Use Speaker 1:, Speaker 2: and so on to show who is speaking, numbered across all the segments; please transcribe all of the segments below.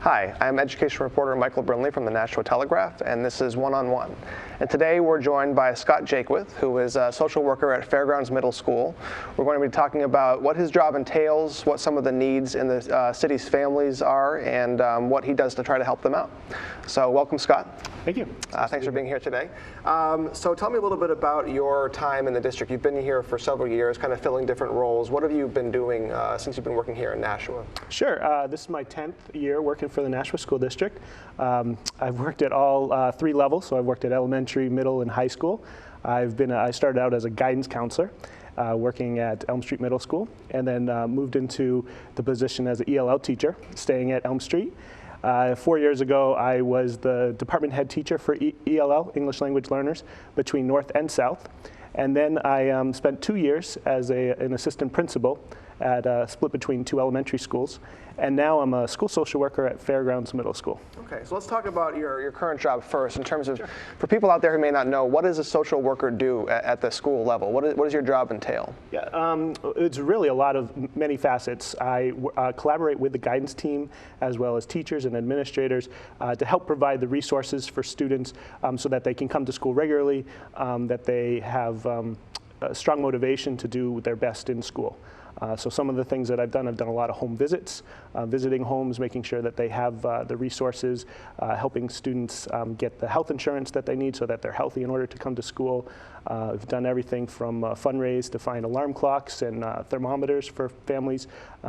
Speaker 1: Hi, I'm education reporter Michael Brinley from the Nashua Telegraph, and this is One-on-One. And today we're joined by Scott Jaquith, who is a social worker at Fairgrounds Middle School. We're going to be talking about what his job entails, what some of the needs in the city's families are, and what he does to try to help them out. So welcome, Scott.
Speaker 2: Thank you.
Speaker 1: Thanks for being here today. So tell me a little bit about your time in the district. You've been here for several years, kind of filling different roles. What have you been doing since you've been working here in Nashua?
Speaker 2: Sure. This is my 10th year working for the Nashua School District. I've worked at all 3 levels, so I've worked at elementary, middle, and high school. I started out as a guidance counselor working at Elm Street Middle School, and then moved into the position as an ELL teacher, staying at Elm Street. 4 years ago, I was the department head teacher for ELL, English Language Learners, between North and South. And then I spent 2 years as an assistant principal at split between 2 elementary schools. And now I'm a school social worker at Fairgrounds Middle School.
Speaker 1: Okay, so let's talk about your current job first in terms of, for people out there who may not know, what does a social worker do at the school level? What does your job entail?
Speaker 2: Yeah, it's really a lot of many facets. I collaborate with the guidance team as well as teachers and administrators to help provide the resources for students so that they can come to school regularly, that they have a strong motivation to do their best in school. So some of the things that I've done a lot of home visits, visiting homes, making sure that they have the resources, helping students get the health insurance that they need so that they're healthy in order to come to school. I've done everything from fundraise to find alarm clocks and thermometers for families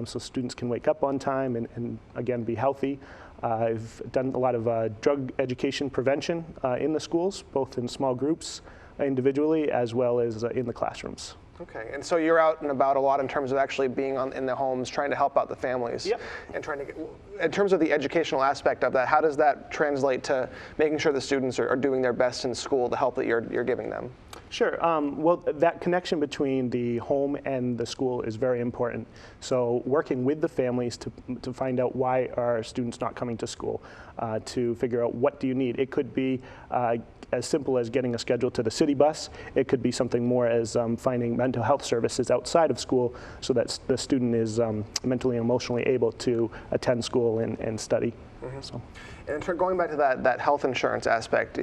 Speaker 2: so students can wake up on time and again, be healthy. I've done a lot of drug education prevention in the schools, both in small groups, individually, as well as in the classrooms.
Speaker 1: Okay, and so you're out and about a lot in terms of actually being in the homes, trying to help out the families.
Speaker 2: Yep.
Speaker 1: And trying to get, in terms of the educational aspect of that, how does that translate to making sure the students are doing their best in school, the help that you're giving them?
Speaker 2: Sure. Well, that connection between the home and the school is very important. So working with the families to find out why are students not coming to school, to figure out what do you need. It could be as simple as getting a schedule to the city bus. It could be something more as finding mental health services outside of school so that the student is mentally and emotionally able to attend school and study. Mm-hmm. So.
Speaker 1: And going back to that health insurance aspect,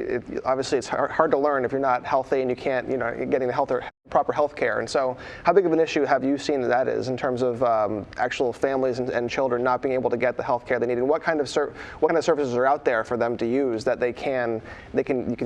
Speaker 1: obviously it's hard to learn if you're not healthy and you can't, getting the proper health care. And so how big of an issue have you seen that is in terms of actual families and children not being able to get the health care they need? And what kind of services are out there for them to use that you can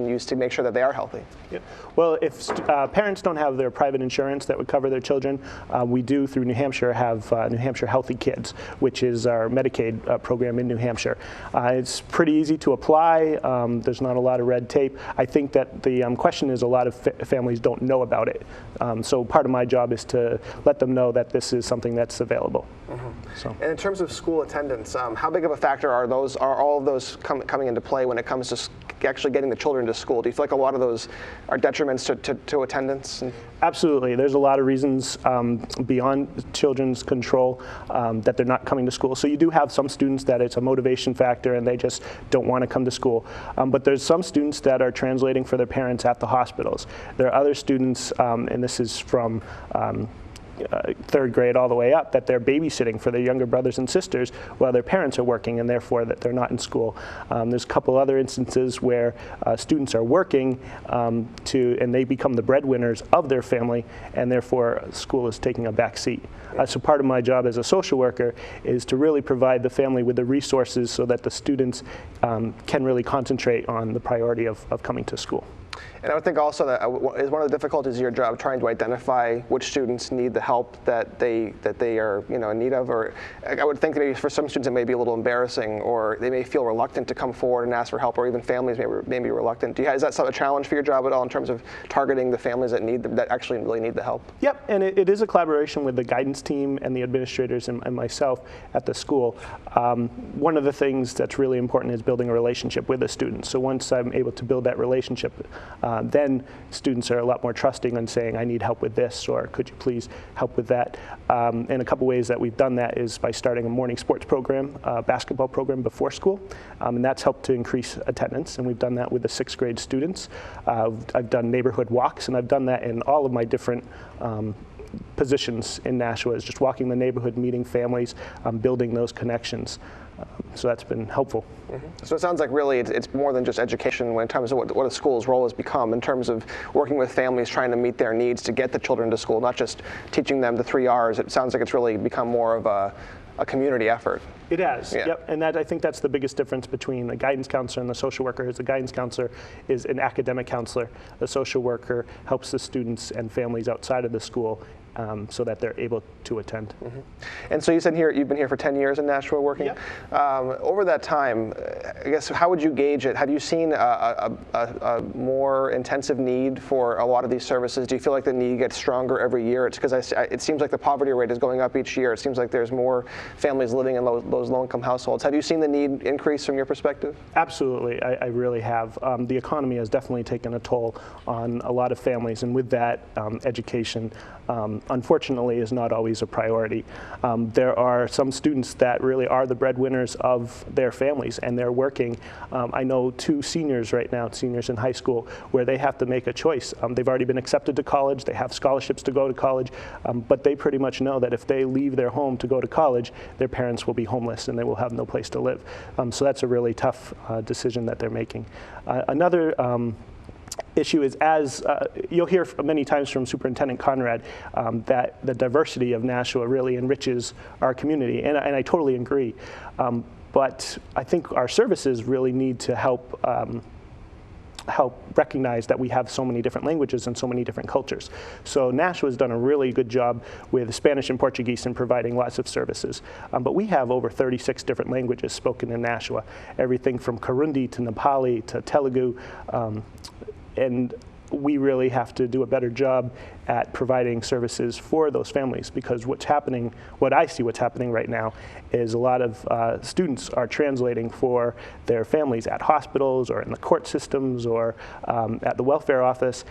Speaker 1: use to make sure that they are healthy?
Speaker 2: Yeah. Well, if parents don't have their private insurance that would cover their children, we do through New Hampshire have New Hampshire Healthy Kids, which is our Medicaid program in New Hampshire. It's pretty easy to apply. There's not a lot of red tape. I think that the question is a lot of families don't know about it. So part of my job is to let them know that this is something that's available. Mm-hmm. So. And
Speaker 1: in terms of school attendance, how big of a factor are all of those coming into play when it comes to actually getting the children to school? Do you feel like a lot of those are detriments to attendance?
Speaker 2: Absolutely. There's a lot of reasons beyond children's control that they're not coming to school. So you do have some students that it's a motivation factor and they just don't want to come to school. But there's some students that are translating for their parents at the hospitals. There are other students, and this is from 3rd grade all the way up, that they're babysitting for their younger brothers and sisters while their parents are working and therefore that they're not in school. There's a couple other instances where students are working and they become the breadwinners of their family and therefore school is taking a back seat. So part of my job as a social worker is to really provide the family with the resources so that the students can really concentrate on the priority of coming to school.
Speaker 1: And I would think also that is one of the difficulties of your job trying to identify which students need the help that they are in need of, or I would think that maybe for some students it may be a little embarrassing, or they may feel reluctant to come forward and ask for help, or even families may be reluctant. Is that a challenge for your job at all in terms of targeting the families that actually really need the help?
Speaker 2: Yep, and it is a collaboration with the guidance team and the administrators and myself at the school. One of the things that's really important is building a relationship with the students. So once I'm able to build that relationship, then students are a lot more trusting and saying, I need help with this, or could you please help with that? And a couple ways that we've done that is by starting a morning sports program, basketball program before school, and that's helped to increase attendance, and we've done that with the 6th grade students. I've done neighborhood walks, and I've done that in all of my different positions in Nashua, is just walking the neighborhood, meeting families, building those connections. So that's been helpful.
Speaker 1: So it sounds like really it's more than just education in terms of what a school's role has become in terms of working with families, trying to meet their needs to get the children to school, not just teaching them the 3 R's. It sounds like it's really become more of a community effort.
Speaker 2: It has,
Speaker 1: Yeah.
Speaker 2: Yep, and I think that's the biggest difference between the guidance counselor and the social worker. Is the guidance counselor is an academic counselor. The social worker helps the students and families outside of the school so that they're able to attend.
Speaker 1: And so you said here you've been here for 10 years in Nashua working.
Speaker 2: Yep.
Speaker 1: Over that time, I guess, how would you gauge it? Have you seen a more intensive need for a lot of these services? Do you feel like the need gets stronger every year? It's because it seems like the poverty rate is going up each year. It seems like there's more families living in those low-income households. Have you seen the need increase from your perspective?
Speaker 2: Absolutely, I really have. The economy has definitely taken a toll on a lot of families, and with that, education unfortunately is not always a priority. There are some students that really are the breadwinners of their families, and they're working. I know 2 seniors right now, seniors in high school, where they have to make a choice. They've already been accepted to college, they have scholarships to go to college, but they pretty much know that if they leave their home to go to college, their parents will be homeless and they will have no place to live. So that's a really tough decision that they're making. Another issue is, as you'll hear many times from Superintendent Conrad, that the diversity of Nashua really enriches our community, and I totally agree. But I think our services really need to help recognize that we have so many different languages and so many different cultures. So Nashua has done a really good job with Spanish and Portuguese in providing lots of services. But we have over 36 different languages spoken in Nashua, everything from Kirundi to Nepali to Telugu. And we really have to do a better job at providing services for those families, because what I see what's happening right now is a lot of students are translating for their families at hospitals or in the court systems or at the welfare office.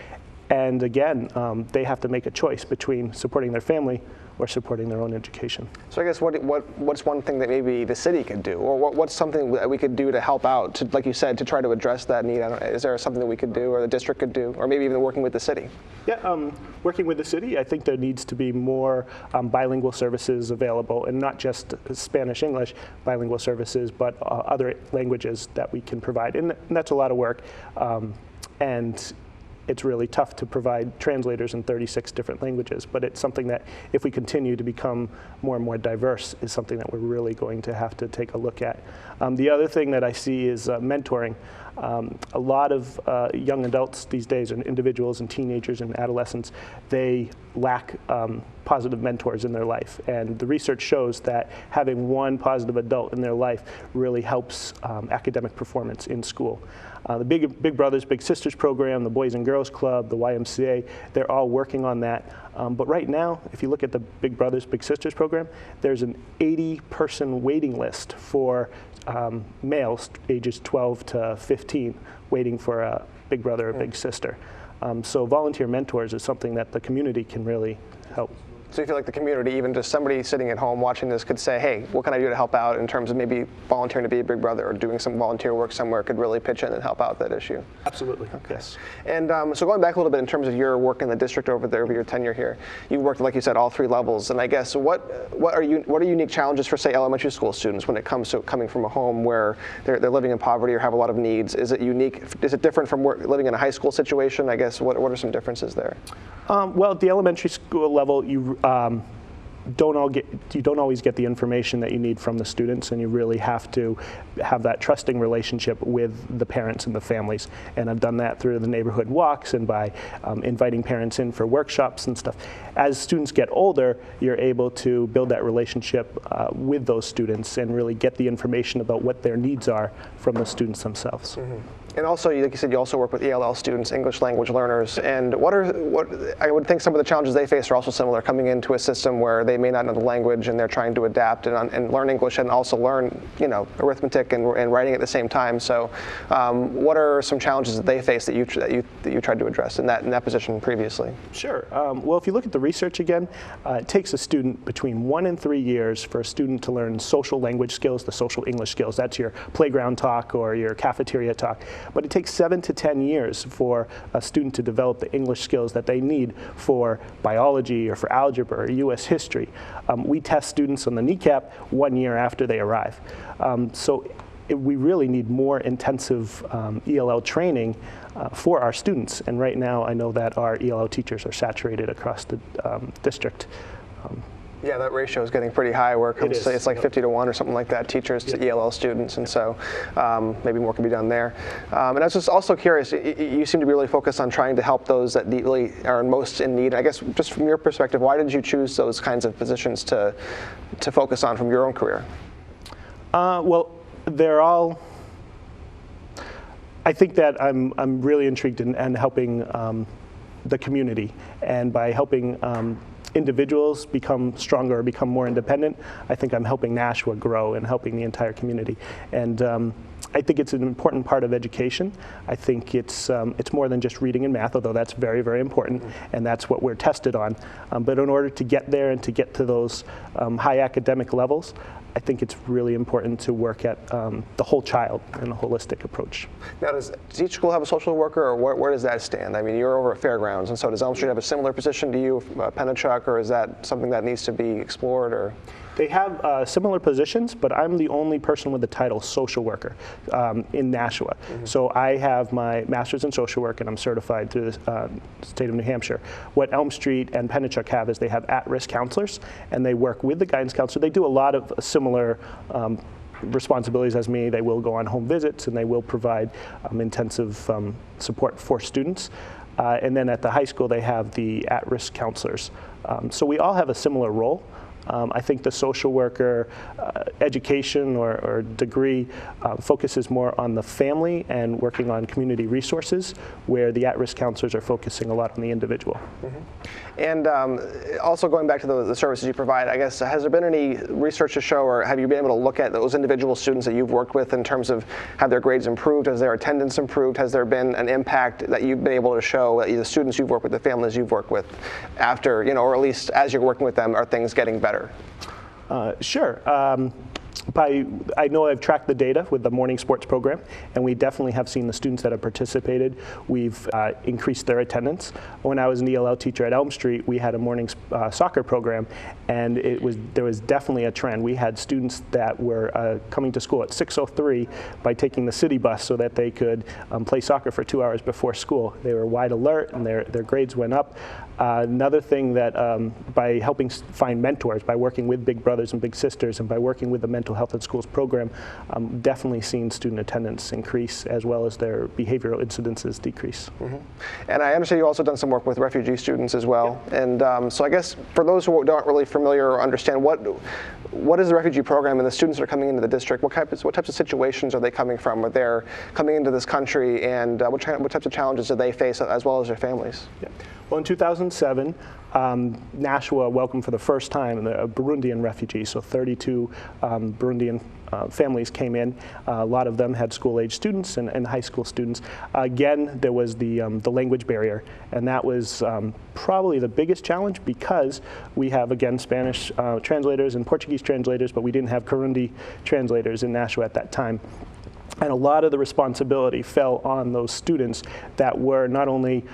Speaker 2: And again, they have to make a choice between supporting their family or supporting their own education.
Speaker 1: So I guess what's one thing that maybe the city could do, or what's something that we could do to help out, to, like you said, to try to address that need? Is there something that we could do, or the district could do, or maybe even working with the city?
Speaker 2: Yeah, working with the city, I think there needs to be more bilingual services available, and not just Spanish-English bilingual services, but other languages that we can provide. And that's a lot of work. And it's really tough to provide translators in 36 different languages, but it's something that, if we continue to become more and more diverse, is something that we're really going to have to take a look at. The other thing that I see is mentoring. A lot of young adults these days, and individuals and teenagers and adolescents, they lack positive mentors in their life. And the research shows that having one positive adult in their life really helps academic performance in school. The Big Brothers, Big Sisters program, the Boys and Girls Club, the YMCA, they're all working on that. But right now, if you look at the Big Brothers, Big Sisters program, there's an 80-person waiting list for males ages 12 to 15 waiting for a big brother or big sister. So volunteer mentors is something that the community can really help.
Speaker 1: So you feel like the community, even just somebody sitting at home watching this, could say, hey, what can I do to help out in terms of maybe volunteering to be a big brother or doing some volunteer work somewhere, could really pitch in and help out that issue?
Speaker 2: Absolutely, yes.
Speaker 1: And so going back a little bit in terms of your work in the district over your tenure here, you worked, like you said, all 3 levels. And I guess what are unique challenges for, say, elementary school students when it comes to coming from a home where they're living in poverty or have a lot of needs? Is it unique? Is it different from living in a high school situation? I guess what are some differences there?
Speaker 2: Well, at the elementary school level, you don't always get the information that you need from the students, and you really have to have that trusting relationship with the parents and the families. And I've done that through the neighborhood walks and by inviting parents in for workshops and stuff. As students get older, you're able to build that relationship with those students and really get the information about what their needs are from the students themselves.
Speaker 1: And also, like you said, you also work with ELL students, English language learners. And what I would think some of the challenges they face are also similar, coming into a system where they may not know the language and they're trying to adapt and learn English and also learn, arithmetic and writing at the same time. So, what are some challenges that they face that you tried to address in that position previously?
Speaker 2: Sure. Well, if you look at the research again, it takes a student between 1 and 3 years for a student to learn social language skills, the social English skills. That's your playground talk or your cafeteria talk. But it takes 7 to 10 years for a student to develop the English skills that they need for biology or for algebra or U.S. history. We test students on the kneecap 1 year after they arrive. We really need more intensive ELL training for our students. And right now, I know that our ELL teachers are saturated across the district.
Speaker 1: Yeah, that ratio is getting pretty high where it's like 50 to 1 or something like that, teachers to ELL students, and so maybe more can be done there. And I was just also curious, you seem to be really focused on trying to help those that really are most in need. I guess just from your perspective, why did you choose those kinds of positions to focus on from your own career?
Speaker 2: Well, they're all, I think that I'm really intrigued in helping the community, and by helping individuals become stronger or become more independent, I think I'm helping Nashua grow and helping the entire community. And I think it's an important part of education. I think it's more than just reading and math, although that's very, very important, and that's what we're tested on. But in order to get there and to get to those high academic levels, I think it's really important to work at the whole child and a holistic approach. Now,
Speaker 1: does each school have a social worker, or where does that stand? I mean, you're over at Fairgrounds, and so does Elm Street have a similar position to you, Pennachuck, or is that something that needs to be explored? Or
Speaker 2: they have similar positions, but I'm the only person with the title social worker in Nashua. So I have my master's in social work, and I'm certified through the state of New Hampshire. What Elm Street and Pennachuck have is they have at-risk counselors, and they work with the guidance counselor. They do a lot of similar responsibilities as me. They will go on home visits, and they will provide intensive support for students. And then at the high school, they have the at-risk counselors. So we all have a similar role. I think the social worker education or degree focuses more on the family and working on community resources, where the at-risk counselors are focusing a lot on the individual.
Speaker 1: And also going back to the services you provide, I guess, has there been any research to show, or have you been able to look at those individual students that you've worked with in terms of have their grades improved, has their attendance improved, has there been an impact that you've been able to show that the students you've worked with, the families you've worked with, after, or at least as you're working with them, are things getting better?
Speaker 2: Sure. I know I've tracked the data with the morning sports program, and we definitely have seen the students that have participated. We've increased their attendance. When I was an ELL teacher at Elm Street, we had a morning soccer program, and there was definitely a trend. We had students that were coming to school at 6:03 by taking the city bus so that they could play soccer for 2 hours before school. They were wide alert, and their grades went up. Another thing that by helping find mentors, by working with big brothers and big sisters, and by working with the mental health in schools program, definitely seen student attendance increase, as well as their behavioral incidences decrease.
Speaker 1: And I understand you also done some work with refugee students as well. And so I guess for those who aren't really familiar or understand, what is the refugee program, and the students that are coming into the district, what types of situations are they coming from when they're coming into this country, and what types of challenges do they face, as well as their families?
Speaker 2: Well, in 2007, Nashua welcomed for the first time a Burundian refugee, so 32 Burundian families came in. A lot of them had school-age students and high school students. Again, there was the language barrier, and that was probably the biggest challenge, because we have, again, Spanish translators and Portuguese translators, but we didn't have Kirundi translators in Nashua at that time. And a lot of the responsibility fell on those students that were not only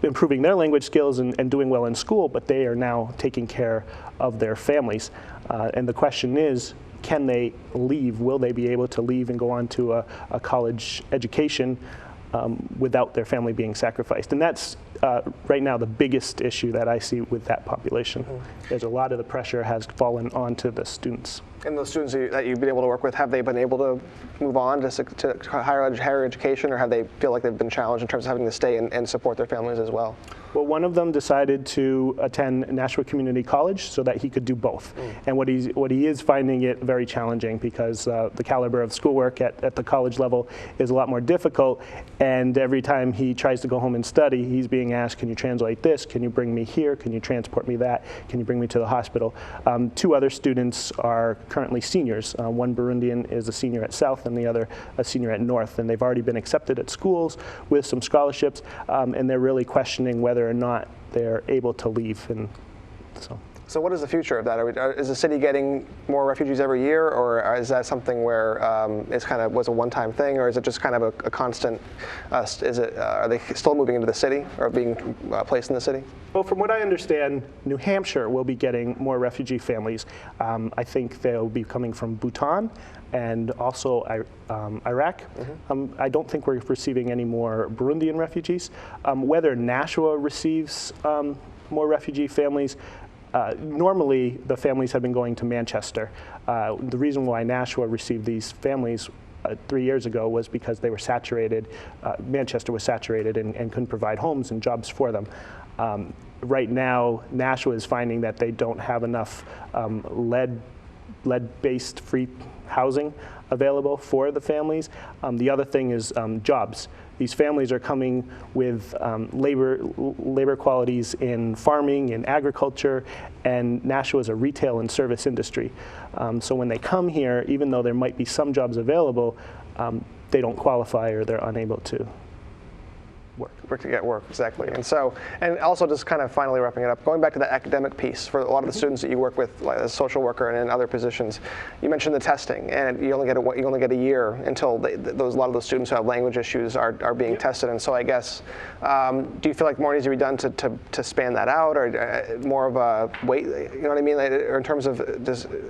Speaker 2: improving their language skills and doing well in school, but they are now taking care of their families. And the question is, can they leave? Will they be able to leave and go on to a college education without their family being sacrificed? And that's right now the biggest issue that I see with that population. There's a lot of the pressure has fallen onto the students.
Speaker 1: And those students that you've been able to work with, have they been able to move on to higher education, or have they feel like they've been challenged in terms of having to stay and support their families as well?
Speaker 2: Well, one of them decided to attend Nashua Community College so that he could do both. And what he is finding it very challenging because the caliber of schoolwork at the college level is a lot more difficult. And every time he tries to go home and study, he's being asked, can you translate this? Can you bring me here? Can you transport me that? Can you bring me to the hospital? Two other students are currently seniors. One Burundian is a senior at South and the other a senior at North. And they've already been accepted at schools with some scholarships. And they're really questioning whether or not they're able to leave. And
Speaker 1: so what is the future of that? Is the city getting more refugees every year, or is that something where it's kind of was a one-time thing, or is it just kind of a constant? Are they still moving into the city or being placed in the city?
Speaker 2: Well, from what I understand, New Hampshire will be getting more refugee families. I think they'll be coming from Bhutan and also Iraq. I don't think we're receiving any more Burundian refugees. Whether Nashua receives more refugee families, normally the families have been going to Manchester. The reason why Nashua received these families 3 years ago was because they were saturated. Manchester was saturated and couldn't provide homes and jobs for them. Right now, Nashua is finding that they don't have enough lead-based free housing available for the families. The other thing is jobs. These families are coming with labor qualities in farming, in agriculture, and Nashua is a retail and service industry. So when they come here, even though there might be some jobs available, they don't qualify or they're unable to
Speaker 1: work to get work, exactly. And also just kind of finally wrapping it up, going back to that academic piece for a lot of the students that you work with, like as a social worker and in other positions, you mentioned the testing, and you only get a year until a lot of those students who have language issues are being tested. And so I guess, do you feel like more needs to be done to span that out, or more of a wait? You know what I mean? Or in terms of,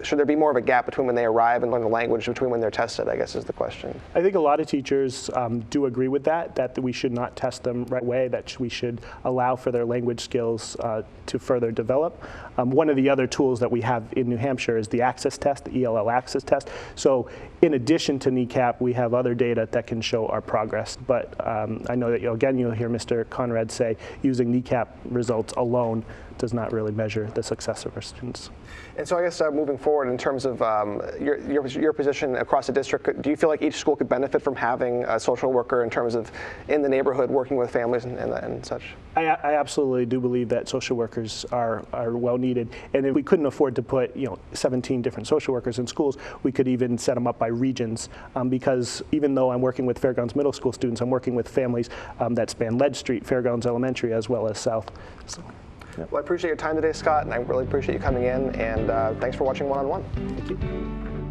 Speaker 1: should there be more of a gap between when they arrive and learn the language between when they're tested? I guess is the question.
Speaker 2: I think a lot of teachers do agree with that we should not test them right away, that we should allow for their language skills to further develop. One of the other tools that we have in New Hampshire is the access test, the ELL access test. So in addition to NECAP, we have other data that can show our progress. But I know that, again, you'll hear Mr. Conrad say using NECAP results alone does not really measure the success of our students.
Speaker 1: And so I guess moving forward in terms of your position across the district, do you feel like each school could benefit from having a social worker in terms of in the neighborhood working with families and such? I
Speaker 2: absolutely do believe that social workers are well needed. And if we couldn't afford to put 17 different social workers in schools, we could even set them up by regions, because even though I'm working with Fairgrounds Middle School students, I'm working with families that span Ledge Street, Fairgrounds Elementary, as well as South. So.
Speaker 1: Yep. Well, I appreciate your time today, Scott, and I really appreciate you coming in, and thanks for watching One on One.
Speaker 2: Thank you.